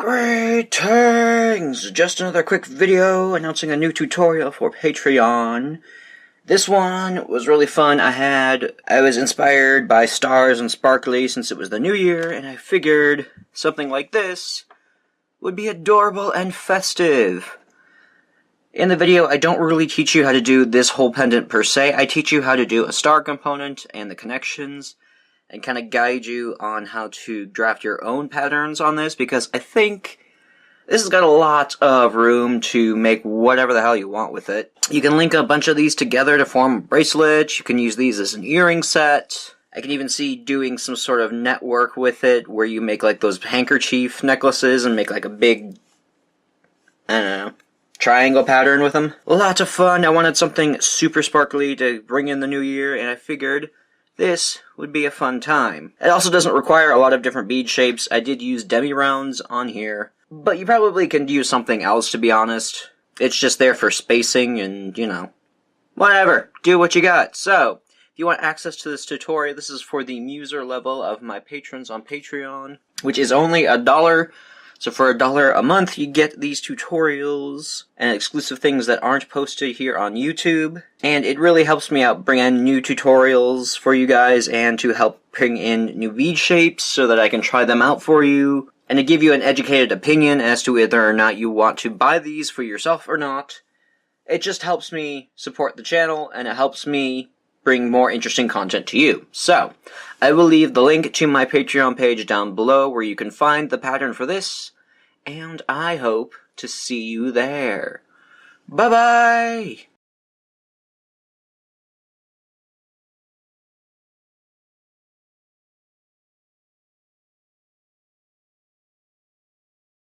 Greetings! Just another quick video announcing a new tutorial for Patreon. This one was really fun. I was inspired by stars and sparkly since it was the new year, and I figured something like this would be adorable and festive. In the video, I don't really teach you how to do this whole pendant per se. I teach you how to do a star component and the connections, and kind of guide you on how to draft your own patterns on this, because I think this has got a lot of room to make whatever the hell you want with it. You can link a bunch of these together to form a bracelet. You can use these as an earring set. I can even see doing some sort of network with it, where you make like those handkerchief necklaces and make like a big, I don't know, triangle pattern with them. Lots of fun. I wanted something super sparkly to bring in the new year, and I figured this would be a fun time. It also doesn't require a lot of different bead shapes. I did use demi-rounds on here, but you probably can use something else, to be honest. It's just there for spacing and, you know, whatever. Do what you got. So, if you want access to this tutorial, this is for the muser level of my patrons on Patreon, which is only $1. So for $1 a month, you get these tutorials and exclusive things that aren't posted here on YouTube. And it really helps me out bring in new tutorials for you guys, and to help bring in new bead shapes so that I can try them out for you, and to give you an educated opinion as to whether or not you want to buy these for yourself or not. It just helps me support the channel, and it helps me bring more interesting content to you. So, I will leave the link to my Patreon page down below where you can find the pattern for this, and I hope to see you there. Bye-bye!